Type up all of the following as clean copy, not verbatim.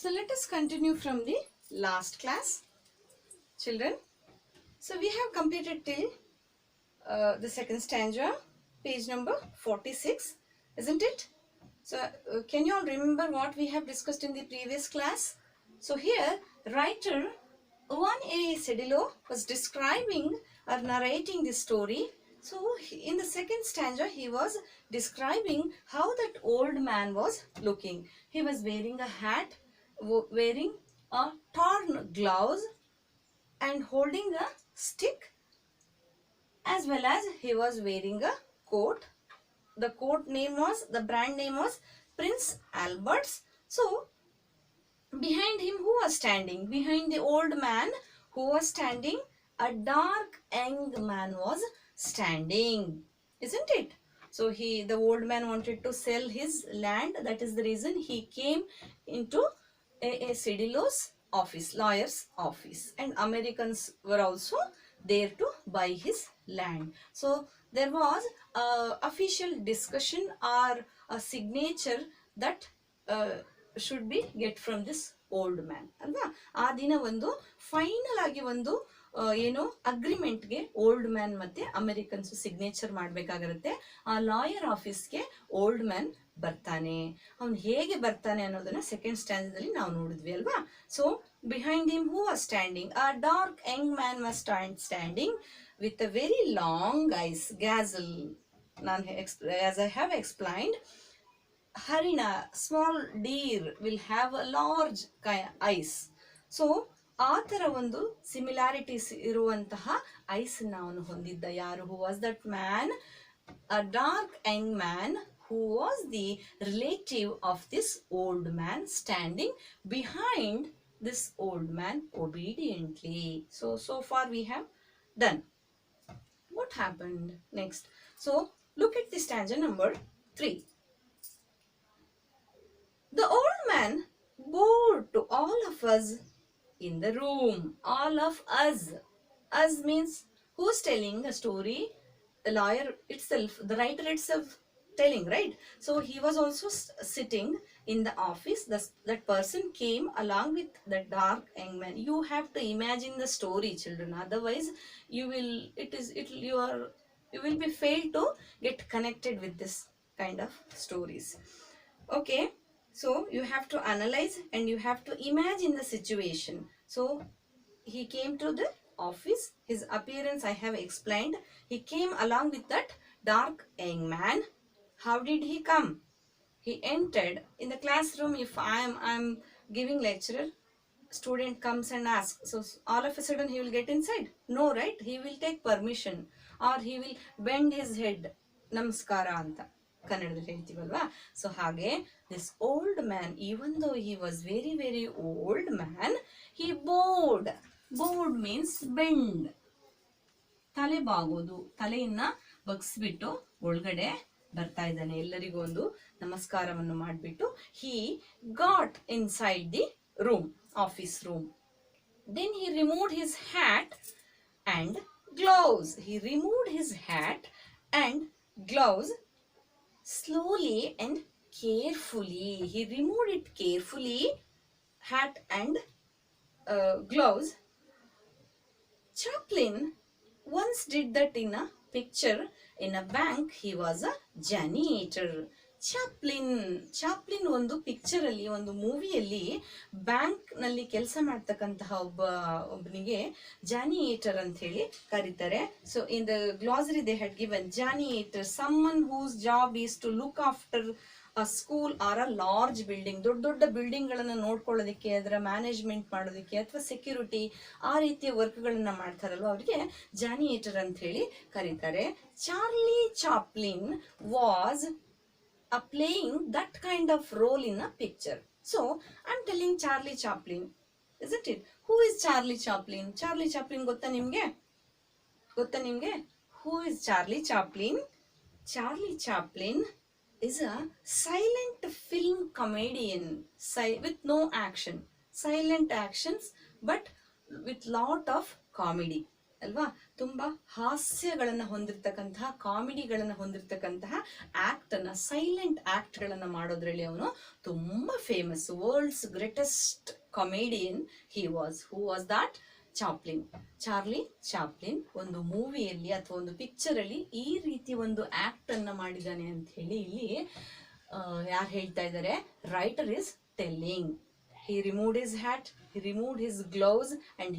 So let us continue from the last class, children. So we have completed till the second stanza, page number 46, isn't it? So can you all remember what we have discussed in the previous class? So here, writer Juan A. Cedillo was describing or narrating the story. So in the second stanza, he was describing how that old man was looking. He was wearing a hat, wearing a torn gloves, and holding a stick, as well as he was wearing a coat. The brand name was Prince Albert's. So behind him, who was standing? Behind the old man who was standing, a dark young man was standing, isn't it? So the old man wanted to sell his land. That is the reason he came into a Cedillo's office, lawyer's office, and Americans were also there to buy his land. So there was a official discussion or a signature that should be get from this old man ಅಲ್ವಾ. ಆ ದಿನ ಒಂದು final ಆಗಿ ಒಂದು ಏನು ಅಗ್ರಿಮೆಂಟ್ಗೆ old man ಮತ್ತೆ Americans signature ಮಾಡ್ಬೇಕಾಗಿರುತ್ತೆ. ಆ lawyer ಆಫೀಸ್ಗೆ ಓಲ್ಡ್ ಮ್ಯಾನ್ ಬರ್ತಾನೆ. ಅವ್ನು ಹೇಗೆ ಬರ್ತಾನೆ ಅನ್ನೋದನ್ನ ಸೆಕೆಂಡ್ ಸ್ಟ್ಯಾಂಡರ್ಡ್ ನಾವು ನೋಡಿದ್ವಿ ಅಲ್ವಾ. So behind him who was standing, a dark Young man was standing with a very long eyes, gazelle. As I have explained, harina, small deer will have a large eyes. So ಆ ಥರ ಒಂದು similarities ಇರುವಂತಹ ice ಅವನು ಹೊಂದಿದ್ದ. ಯಾರು? ಹೂ was that man? A dark Young man who was the relative of this old man, standing behind this old man obediently. So far we have done. What happened next? So look at the stanza number 3. The old man bowed to all of us in the room. All of us. Us means who's telling a story? The lawyer itself, the writer itself telling, right? So he was also sitting in the office. That person came along with the dark young man. You have to imagine the story, children. Otherwise, you will be failed to get connected with this kind of stories. Okay. So you have to analyze and you have to imagine the situation. So he came to the office. His appearance I have explained. He came along with that dark young man. How did he come? He entered in the classroom. If I'm giving lecture, student comes and asks, so all of a sudden he will get inside? No, right? He will take permission or he will bend his head. Namaskara anta ಕನ್ನಡದಲ್ಲಿ ಹೇಳ್ತೀವಲ್ವಾ. So ಹಾಗೆ this old man, even though he was very very old man, he board. Board means bend, ತಲೆ ಬಾಗೋದು, ತಲೆಯನ್ನ ಬಗ್ಸ್ಬಿಟ್ಟು ಒಳಗಡೆ ಬರ್ತಾ ಇದ್ದಾನೆ. ಎಲ್ಲರಿಗೂ ಒಂದು ನಮಸ್ಕಾರವನ್ನು ಮಾಡಿಬಿಟ್ಟು he got inside the room, office room. Then he removed his hat and gloves. He removed his hat and gloves slowly and carefully. He removed it carefully, hat and gloves. Chaplin once did that in a picture. In a bank, he was a janitor. Chaplin ಒಂದು picture ಅಲ್ಲಿ, ಒಂದು ಮೂವಿಯಲ್ಲಿ bank ನಲ್ಲಿ ಕೆಲಸ ಮಾಡ್ತಕ್ಕಂತಹ ಒಬ್ಬನಿಗೆ ಜಾನಿಯೇಟರ್ ಅಂತ ಹೇಳಿ ಕರೀತಾರೆ. So in the glossary they had given janitor, someone whose job is to look after a school or a large building. ದೊಡ್ಡ ದೊಡ್ಡ ಬಿಲ್ಡಿಂಗ್ ಗಳನ್ನ ನೋಡ್ಕೊಳ್ಳೋದಕ್ಕೆ, ಅದರ ಮ್ಯಾನೇಜ್ಮೆಂಟ್ ಮಾಡೋದಕ್ಕೆ ಅಥವಾ ಸೆಕ್ಯೂರಿಟಿ ಆ ರೀತಿಯ ವರ್ಕ್ಗಳನ್ನ ಮಾಡ್ತಾರಲ್ವ, ಅವರಿಗೆ ಜಾನಿಯೇಟರ್ ಅಂತ ಹೇಳಿ ಕರೀತಾರೆ. Charlie Chaplin was playing that kind of role in a picture. So I'm telling Charlie Chaplin, isn't it? Who is Charlie Chaplin? Charlie Chaplin gotta nimge? Who is Charlie Chaplin? Charlie Chaplin is a silent film comedian with no action. Silent actions but with lot of comedy. ಅಲ್ವಾ, ತುಂಬಾ ಹಾಸ್ಯಗಳನ್ನ ಹೊಂದಿರತಕ್ಕಂತಹ, ಕಾಮಿಡಿಗಳನ್ನ ಹೊಂದಿರತಕ್ಕಂತಹ act ಅನ್ನ, silent act ಗಳನ್ನ ಮಾಡೋದ್ರಲ್ಲಿ ಅವನು ತುಂಬಾ famous. World's greatest comedian he was. Who was that? Chaplin. Charlie Chaplin ಒಂದು ಮೂವಿಯಲ್ಲಿ ಅಥವಾ ಒಂದು ಪಿಕ್ಚರ್ ಅಲ್ಲಿ ಈ ರೀತಿ ಒಂದು ಆಕ್ಟ್ ಅನ್ನ ಮಾಡಿದ್ದಾನೆ ಅಂತ ಹೇಳಿ ಇಲ್ಲಿ ಯಾರು ಹೇಳ್ತಾ ಇದ್ದಾರೆ? Writer is telling. He removed his hat, he removed his gloves, and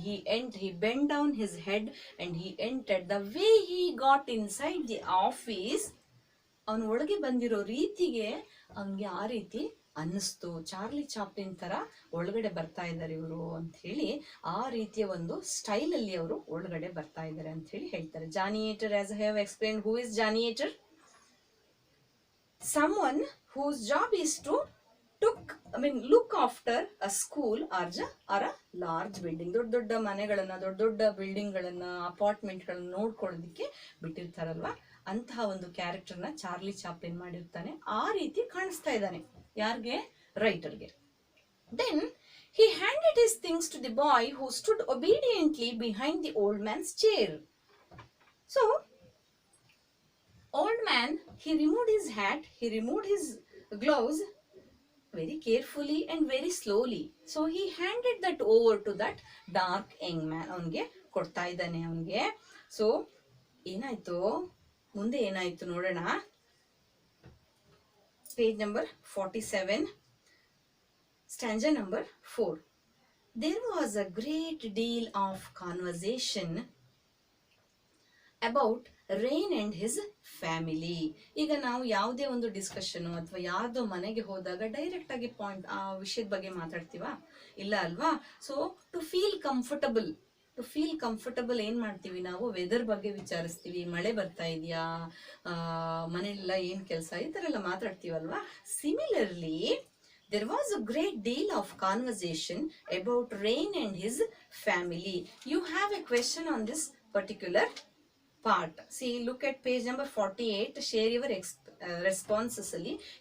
he bent down his head and he entered. The way he got inside the office, ಅವನ ಒಳಗೆ ಬಂದಿರೋ ರೀತಿಗೆ ಅವನಿಗೆ ಆ ರೀತಿ ಅನ್ನಿಸ್ತು, ಚಾರ್ಲಿ ಚಾಪ್ಲಿನ್ ತರ ಒಳಗಡೆ ಬರ್ತಾ ಇದ್ದಾರೆ ಇವರು ಅಂತ ಹೇಳಿ, ಆ ರೀತಿಯ ಒಂದು ಸ್ಟೈಲ್ ಅಲ್ಲಿ ಅವರು ಒಳಗಡೆ ಬರ್ತಾ ಇದ್ದಾರೆ ಅಂತ ಹೇಳಿ ಹೇಳ್ತಾರೆ. Janitor, as I have explained, who is janitor? Someone whose job is to look after a school or a large building. ದೊಡ್ಡ ದೊಡ್ಡ ಮನೆಗಳನ್ನ, ದೊಡ್ಡ ದೊಡ್ಡ ಬಿಲ್ಡಿಂಗ್ ಗಳನ್ನ, ಅಪಾರ್ಟ್ಮೆಂಟ್ ಗಳನ್ನ ನೋಡ್ಕೊಳ್ಳೋದಿಕ್ಕೆ ಬಿಟ್ಟಿರ್ತಾರಲ್ವಾ, ಅಂತಹ ಒಂದು ಕ್ಯಾರೆಕ್ಟರ್ನ ಚಾರ್ಲಿ ಚಾಪ್ಲಿನ್ ಮಾಡಿರ್ತಾನೆ. ಆ ರೀತಿ ಕಾಣಿಸ್ತಾ ಇದ್ದಾನೆ ಯಾರಿಗೆ? ರೈಟರ್ಗೆ. Then he handed his things to the boy who stood obediently behind the old man's chair. So old man, he removed his hat, he removed his gloves very carefully and very slowly. So he handed that over to that dark young man. ಅವನಿಗೆ ಕೊಡ್ತಾ ಇದ್ದಾನೆ ಅವನಿಗೆ. So ಏನಾಯ್ತು ಮುಂದೆ, ಏನಾಯ್ತು ನೋಡೋಣ. Page number 47, ಸ್ಟ್ಯಾಂಜಾ number 4. There was a great deal of conversation about rain and his family. ಈಗ ನಾವು ಯಾವುದೇ ಒಂದು ಡಿಸ್ಕಷನ್ ಅಥವಾ ಯಾರ್ದೋ ಮನೆಗೆ ಹೋದಾಗ ಡೈರೆಕ್ಟ್ ಆಗಿ ಪಾಯಿಂಟ್ ಆ ವಿಷಯದ ಬಗ್ಗೆ ಮಾತಾಡ್ತೀವಾ? ಇಲ್ಲ ಅಲ್ವಾ? ಸೊ ಟು ಫೀಲ್ ಕಂಫರ್ಟಬಲ್ ಏನ್ ಮಾಡ್ತೀವಿ ನಾವು? ವೆದರ್ ಬಗ್ಗೆ ವಿಚಾರಿಸ್ತೀವಿ. ಮಳೆ ಬರ್ತಾ ಇದೆಯಾ, ಮನೆಯಲ್ಲ ಏನ್ ಕೆಲಸ, ಈ ತರ ಎಲ್ಲ ಮಾತಾಡ್ತೀವಲ್ವಾ. Similarly there was a great deal of conversation about Rain and his family. You have a question on this particular part. See, look at page number 48. Share your responses.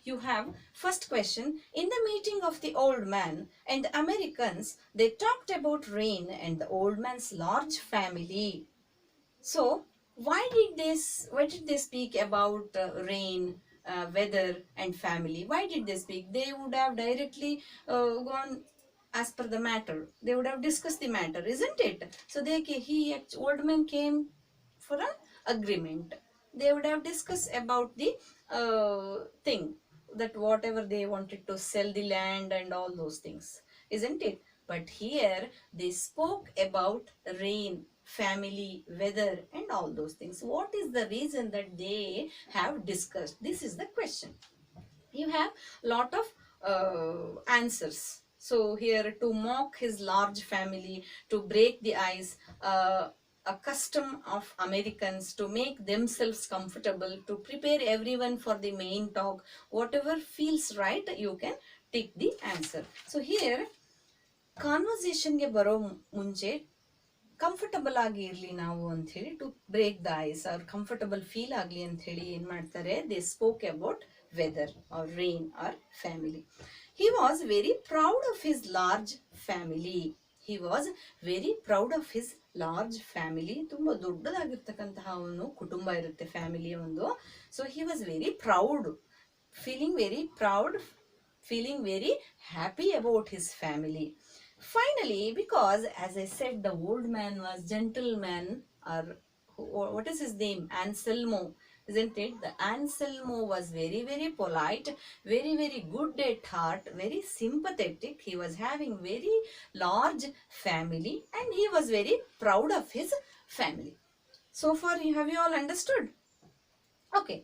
You have first question. In the meeting of the old man and the Americans, they talked about Rain and the old man's large family. So why did they speak about rain, weather and family? Why did they speak? They would have directly gone as per the matter. They would have discussed the matter, isn't it? So old man came for an agreement. They would have discussed about the thing, that whatever they wanted to sell the land and all those things, isn't it? But here they spoke about rain, family, weather and all those things. What is the reason that they have discussed? This is the question. You have lot of answers. So here, to mock his large family, to break the ice, a custom of Americans, to make themselves comfortable, to prepare everyone for the main talk. Whatever feels right, you can take the answer. So here, conversation ಗೆ ಬರೋ ಮುಂಚೆ comfortable ಆಗಿ ಇರ್ಲಿ ನಾವು ಅಂತ ಹೇಳಿ, to break the ice, ಅವ್ರ comfortable feel ಆಗ್ಲಿ ಅಂತ ಹೇಳಿ ಏನ್ ಮಾಡ್ತಾರೆ? They spoke about weather or rain or family. He was very proud of his large family. He was very proud of his large family. ತುಂಬಾ ದೊಡ್ಡದಾಗಿರ್ತಕ್ಕಂತಹ ಅವನು ಕುಟುಂಬ ಇರುತ್ತೆ, ಫ್ಯಾಮಿಲಿ ಒಂದು. So he was very proud, feeling very happy about his family. Finally, because as I said, the old man was gentleman, or what is his name? Anselmo, isn't it? The Anselmo was very, very polite, very, very good at heart, very sympathetic. He was having very large family and he was very proud of his family. So far, have you all understood? Okay.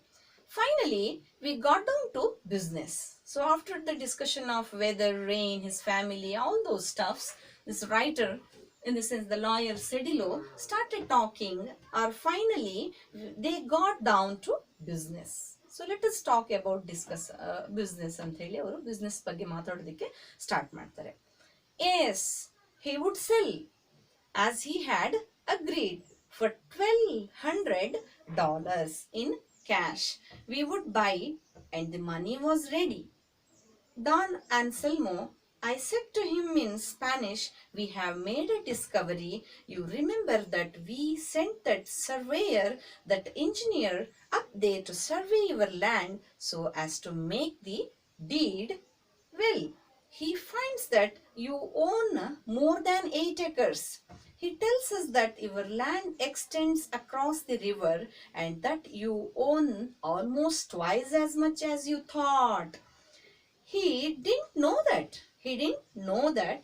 Finally, we got down to business. So after the discussion of weather, rain, his family, all those stuffs, this writer, in the sense the lawyer Cedillo, started talking, or finally they got down to business. So let us talk about business ಅಂತ ಹೇಳಿ ಅವರು business ಬಗ್ಗೆ ಮಾತಾಡೋದಕ್ಕೆ start ಮಾಡ್ತಾರೆ. Yes, he would sell as he had agreed for $1,200 in cash. We would buy and the money was ready. Don Anselmo I said to him in Spanish, we have made a discovery. You remember that we sent that surveyor, that engineer up there to survey your land so as to make the deed. Well, he finds that you own more than 8 acres. He tells us that your land extends across the river and that you own almost twice as much as you thought. He didn't know that. He didn't know that.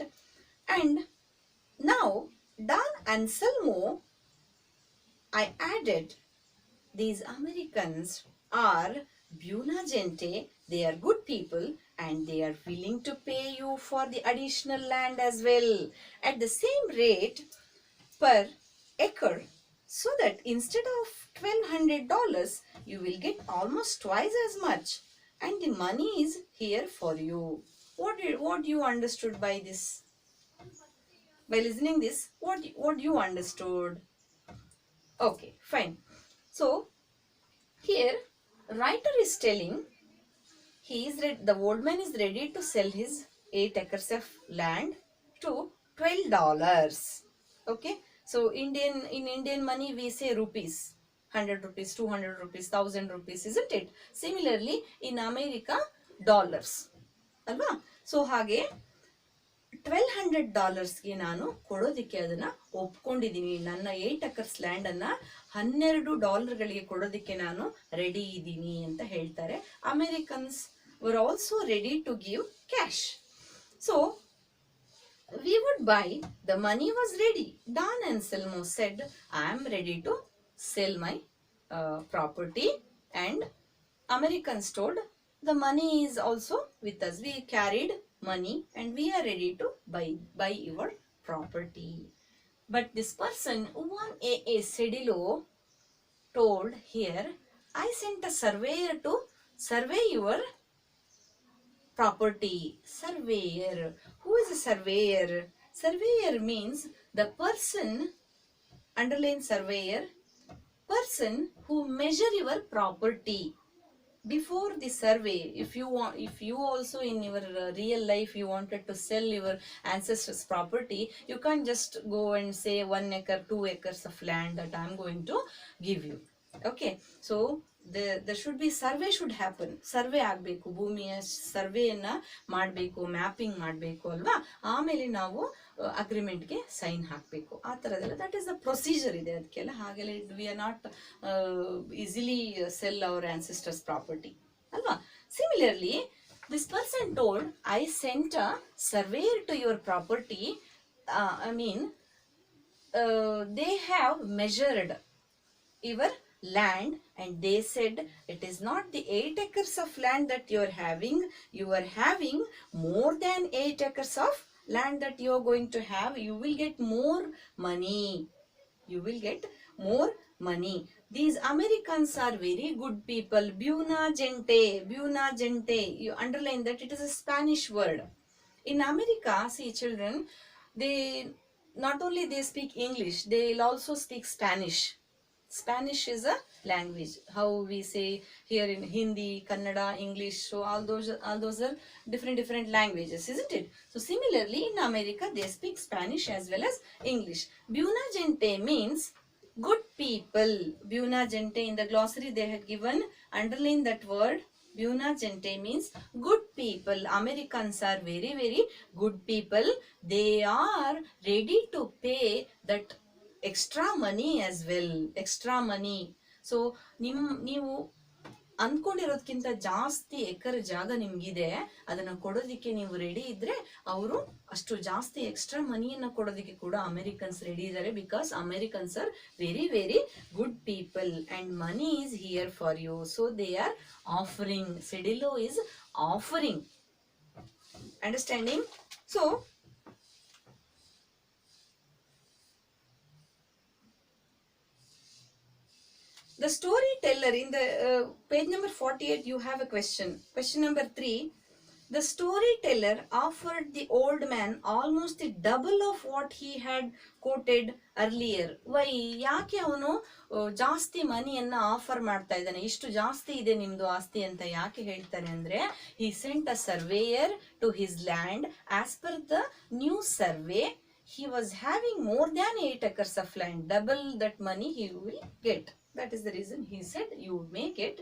And now, Don Anselmo, I added, these Americans are buona gente, they are good people and they are willing to pay you for the additional land as well at the same rate per acre, so that instead of $1,200 you will get almost twice as much and the money is here for you. What you understood by this? By listening this, what you understood? Okay, fine. So here writer is telling the old man is ready to sell his 8 acres of land to $12. Okay, so in Indian money we say rupees, 100 rupees, 200 rupees, 1000 rupees, isn't it? Similarly in America, dollars alva. So hage $1,200ಗೆ ನಾನು ಕೊಡೋದಕ್ಕೆ ಅದನ್ನ ಒಪ್ಕೊಂಡಿದ್ದೀನಿ. ನನ್ನ 8 acres land ಅನ್ನ $12 ಕೊಡೋದಕ್ಕೆ ನಾನು ready ಇದ್ದೀನಿ ಅಂತ ಹೇಳ್ತಾರೆ. Americans were also ready to give cash. So we would buy. The money was ready. Don Anselmo said, I am ready to sell my property, and Americans told, the money is also with us. We carried money and we are ready to buy your property. But this person, one A.A. Cedillo, told here, I sent a surveyor to survey your property. Surveyor. Who is a surveyor? Surveyor means the person, underline surveyor, person who measure your property. Before the survey, if you also in your real life you wanted to sell your ancestors property, you can't just go and say 1 acre 2 acres of land that I am going to give you. Okay, so there should be survey should happen. Survey ಆಗಬೇಕು, ಭೂಮಿಯ ಸರ್ವೆಯನ್ನ ಮಾಡಬೇಕು, mapping ಮಾಡಬೇಕು ಅಲ್ವಾ, ಆಮೇಲೆ ನಾವು ಅಗ್ರಿಮೆಂಟ್ಗೆ sign ಹಾಕಬೇಕು. ಆ ಥರದೆಲ್ಲ ದಟ್ ಈಸ್ ದ ಪ್ರೊಸೀಜರ್ ಇದೆ ಅದಕ್ಕೆಲ್ಲ. ಹಾಗೆಲ್ಲ we are not easily sell our ancestors property ಅಲ್ವಾ. Similarly this person told, I sent a surveyor to your property. They have measured your land and they said it is not the 8 acres of land that you are having. You are having more than 8 acres of land that you are going to have. You will get more money. You will get more money. These Americans are very good people. Buena gente. Buena gente. You underline that it is a Spanish word. In America, see children, they not only they speak English, they will also speak Spanish. Spanish is a language. How we say here in Hindi, Kannada, English. So all those are different languages, isn't it? So similarly in America they speak Spanish as well as English. Buena gente means good people. Buena gente, in the glossary they had given, underline that word. Buena gente means good people. Americans are very good people. They are ready to pay that extra money as well. Extra money. So ನೀವು ಅನ್ಕೊಂಡಿರೋದಕ್ಕಿಂತ ಜಾಸ್ತಿ ಎಕರೆ ಜಾಗ ನಿಮ್ಗಿದೆ, ಅದನ್ನ ಕೊಡೋದಿಕ್ಕೆ ನೀವು ready ಇದ್ರೆ ಅವರು ಅಷ್ಟು ಜಾಸ್ತಿ extra ಮನಿಯನ್ನ ಕೊಡೋದಿಕ್ಕೆ ಕೂಡ ಅಮೆರಿಕನ್ಸ್ ರೆಡಿ ಇದ್ದಾರೆ. Because Americans are very good people and money is here for you. So they are offering. Cedillo is offering. Understanding? So the storyteller, in the page number 48 you have a question. Question number 3. The storyteller offered the old man almost the double of what he had quoted earlier. Why? ಯಾಕೆ ಅವನು ಜಾಸ್ತಿ ಮನಿಯನ್ನ offer ಮಾಡ್ತಾ ಇದ್ದಾನೆ, ಇಷ್ಟು ಜಾಸ್ತಿ ಇದೆ ನಿಮ್ದು ಆಸ್ತಿ ಅಂತ ಯಾಕೆ ಹೇಳ್ತಾನೆ ಅಂದ್ರೆ, he sent a surveyor to his land. As per the new survey, he was having more than 8 acres of land. Double that money he will get. That is the reason he said you may get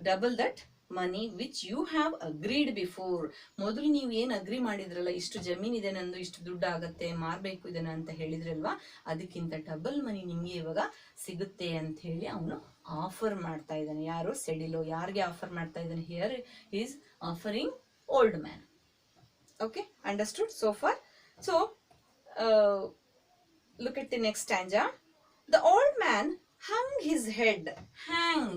double that money which you have agreed before. ಮೊದಲು ನೀವು ಏನು agri ಮಾಡಿದ್ರಲ್ಲ, ಇಷ್ಟು ಜಮೀನಿದೆ ನಂದು, ಇಷ್ಟು ದುಡ್ಡು ಆಗತ್ತೆ, ಮಾರ್ಬೇಕು ಇದನ್ನ ಅಂತ ಹೇಳಿದ್ರಲ್ವಾ, ಅದಕ್ಕಿಂತ ಡಬಲ್ ಮನಿ ನಿಮ್ಗೆ ಇವಾಗ ಸಿಗುತ್ತೆ ಅಂತ ಹೇಳಿ ಅವನು ಆಫರ್ ಮಾಡ್ತಾ ಇದ್ದಾನೆ. ಯಾರು? ಸೆಡಿಲೋ. ಯಾರಿಗೆ ಆಫರ್ ಮಾಡ್ತಾ ಇದ್ದಾನೆ? Here is offering old man. Okay, understood so far? So look at the next stanza. The old man hung his head. Hung.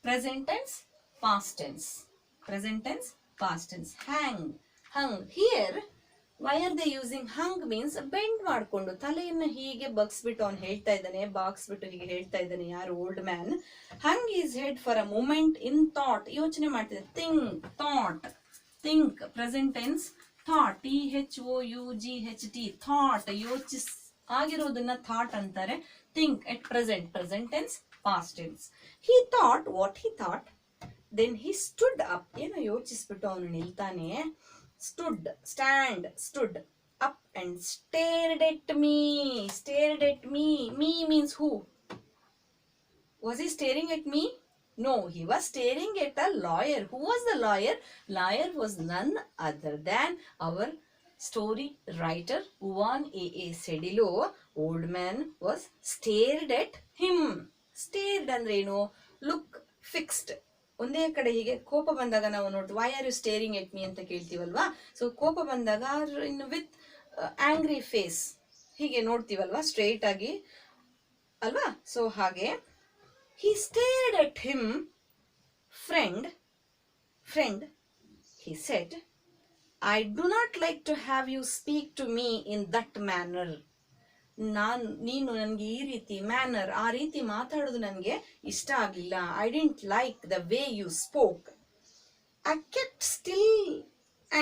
Present tense, past tense. Present tense, past tense. Hung. Here, why are they using hung? Means bend ಮಾಡ್ಕೊಂಡು ತಲೆಯನ್ನ ಹೀಗೆ ಬಗ್ಸ್ಬಿಟ್ಟು ಅವನು ಹೇಳ್ತಾ ಇದ್ದಾನೆ, ಬಾಗ್ಸ್ಬಿಟ್ಟು ಹೀಗೆ ಹೇಳ್ತಾ ಇದ್ದಾನೆ. ಯಾರು? Old man. hung his head for a moment in thought. ಯೋಚನೆ ಮಾಡ್ತಿದ್ದೆ. think. Present tense, thought. THOUGHT. thought. ಆಗಿರೋದನ್ನ ಥಾಟ್ ಅಂತಾರೆ. think at present tense, past tense. He thought what he thought. Then he stood up. ಏನೋ ಯೋಚಿಸ್ಬಿಟ್ಟು ಅವನು ನಿಲ್ತಾನೆ. stood up and stared at me. Me means who? Was he staring at me? No, he was staring at a lawyer. Who was the lawyer? Lawyer was none other than our story writer Juan A.A. Cedillo. Old man was stared at him. Stared ಅಂದ್ರೆ ಏನು? Look fixed. ಒಂದೇ ಕಡೆ ಹೀಗೆ ಕೋಪ ಬಂದಾಗ ನಾವು ನೋಡಿ why are you staring at me ಅಂತ ಕೇಳ್ತೀವಲ್ವಾ. ಸೊ ಕೋಪ ಬಂದಾಗ ಇನ್ನು ವಿತ್ ಆಂಗ್ರಿ ಫೇಸ್ ಹೀಗೆ ನೋಡ್ತೀವಲ್ವಾ, ಸ್ಟ್ರೇಟ್ ಆಗಿ ಅಲ್ವಾ. ಸೊ ಹಾಗೆ he stared at him. friend, he said, I do not like to have you speak to me in that manner. ನೀನು ನನಗೆ ಈ ರೀತಿ ಮ್ಯಾನರ್, ಆ ರೀತಿ ಮಾತಾಡೋದು ನನಗೆ ಇಷ್ಟ ಆಗಲಿಲ್ಲ. I didn't like the way you spoke. I kept still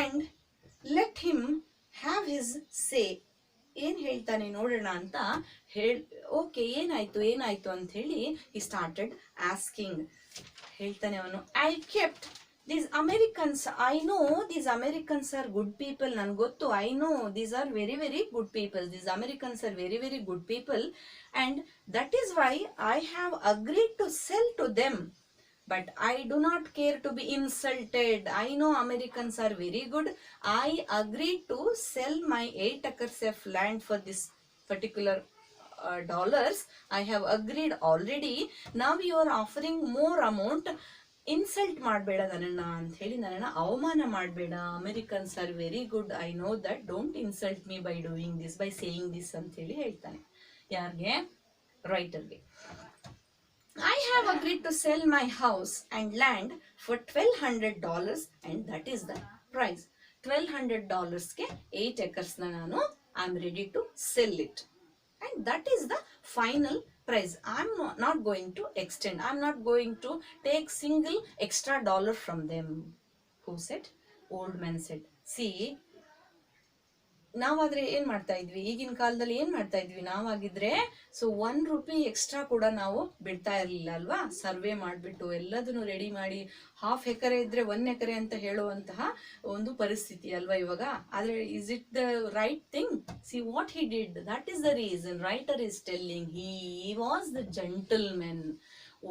and let him have his say. ಏನ್ ಹೇಳ್ತಾನೆ ನೋಡೋಣ ಅಂತ ಓಕೆ ಏನಾಯ್ತು ಅಂತ ಹೇಳಿ he started asking. ಹೇಳ್ತಾನೆ ಅವನು, I kept these Americans, I know these Americans are good people. Nan gottu, I know these are very very good people. These Americans are very very good people, and that is why I have agreed to sell to them. But I do not care to be insulted. I know Americans are very good. I agreed to sell my 8 acres of land for this particular dollars. I have agreed already. Now you are offering more amount. Insult ಮಾಡಬೇಡ ನನ್ನನ್ನು ಅಂತ ಹೇಳಿ, ನನ್ನನ್ನು ಅವಮಾನ ಮಾಡಬೇಡ. Americans are very good, I know that. Don't insult me by doing this, by saying this ಅಂತ ಹೇಳಿ ಹೇಳ್ತಾನೆ. ಯಾರಿಗೆ? ರೈಟರ್ಗೆ. I have agreed to sell my house and land for $1,200 and that is the price. $1,200ಗೆ 8 acres ನಾನು I am ready to sell it. And that is the final price. I am not going to extend. I am not going to take single extra dollar from them. Who said? Old man said. See, ನಾವಾದ್ರೆ ಏನ್ ಮಾಡ್ತಾ ಇದ್ವಿ, ಈಗಿನ ಕಾಲದಲ್ಲಿ ಏನ್ ಮಾಡ್ತಾ ಇದ್ವಿ ನಾವಾಗಿದ್ರೆ, so ₹1 extra ಕೂಡ ನಾವು ಬಿಡ್ತಾ ಇರ್ಲಿಲ್ಲ ಅಲ್ವಾ. ಸರ್ವೆ ಮಾಡ್ಬಿಟ್ಟು ಎಲ್ಲದನ್ನು ರೆಡಿ ಮಾಡಿ, ½ ಎಕರೆ ಇದ್ರೆ 1 ಎಕರೆ ಅಂತ ಹೇಳುವಂತಹ ಒಂದು ಪರಿಸ್ಥಿತಿ ಅಲ್ವಾ ಇವಾಗ. ಆದ್ರೆ is it the right thing? See what he did, that is the reason writer is telling. He was the gentlemen.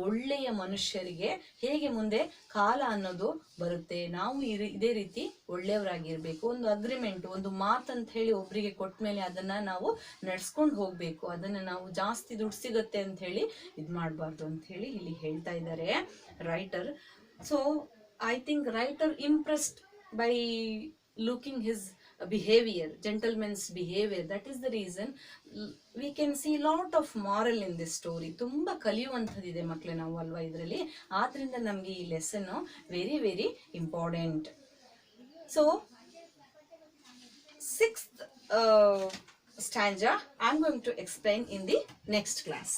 ಒಳ್ಳೆಯ ಮನುಷ್ಯರಿಗೆ ಹೇಗೆ ಮುಂದೆ ಕಾಲ ಅನ್ನೋದು ಬರುತ್ತೆ, ನಾವು ಇದೇ ರೀತಿ ಒಳ್ಳೆಯವರಾಗಿರ್ಬೇಕು. ಒಂದು ಅಗ್ರಿಮೆಂಟ್, ಒಂದು ಮಾತಂತ ಹೇಳಿ ಒಬ್ರಿಗೆ ಕೊಟ್ಟ ಮೇಲೆ ಅದನ್ನ ನಾವು ನಡ್ಸ್ಕೊಂಡು ಹೋಗ್ಬೇಕು. ಅದನ್ನ ನಾವು ಜಾಸ್ತಿ ದುಡ್ಡು ಸಿಗುತ್ತೆ ಅಂತ ಹೇಳಿ ಇದ್ ಮಾಡಬಾರ್ದು ಅಂತ ಹೇಳಿ ಇಲ್ಲಿ ಹೇಳ್ತಾ ಇದ್ದಾರೆ writer. So I think writer impressed by looking his behavior, gentleman's behavior. That is the reason we can see lot of moral in this story. ತುಂಬಾ ಕಲಿಯುವಂಥದ್ದಿದೆ ಮಕ್ಕಳೇ ನಾವು ಅಲ್ವಾ ಇದರಲ್ಲಿ. ಆದ್ರಿಂದ ನಮಗೆ ಈ lesson very very important. So 6th stanza I am going to explain in the next class.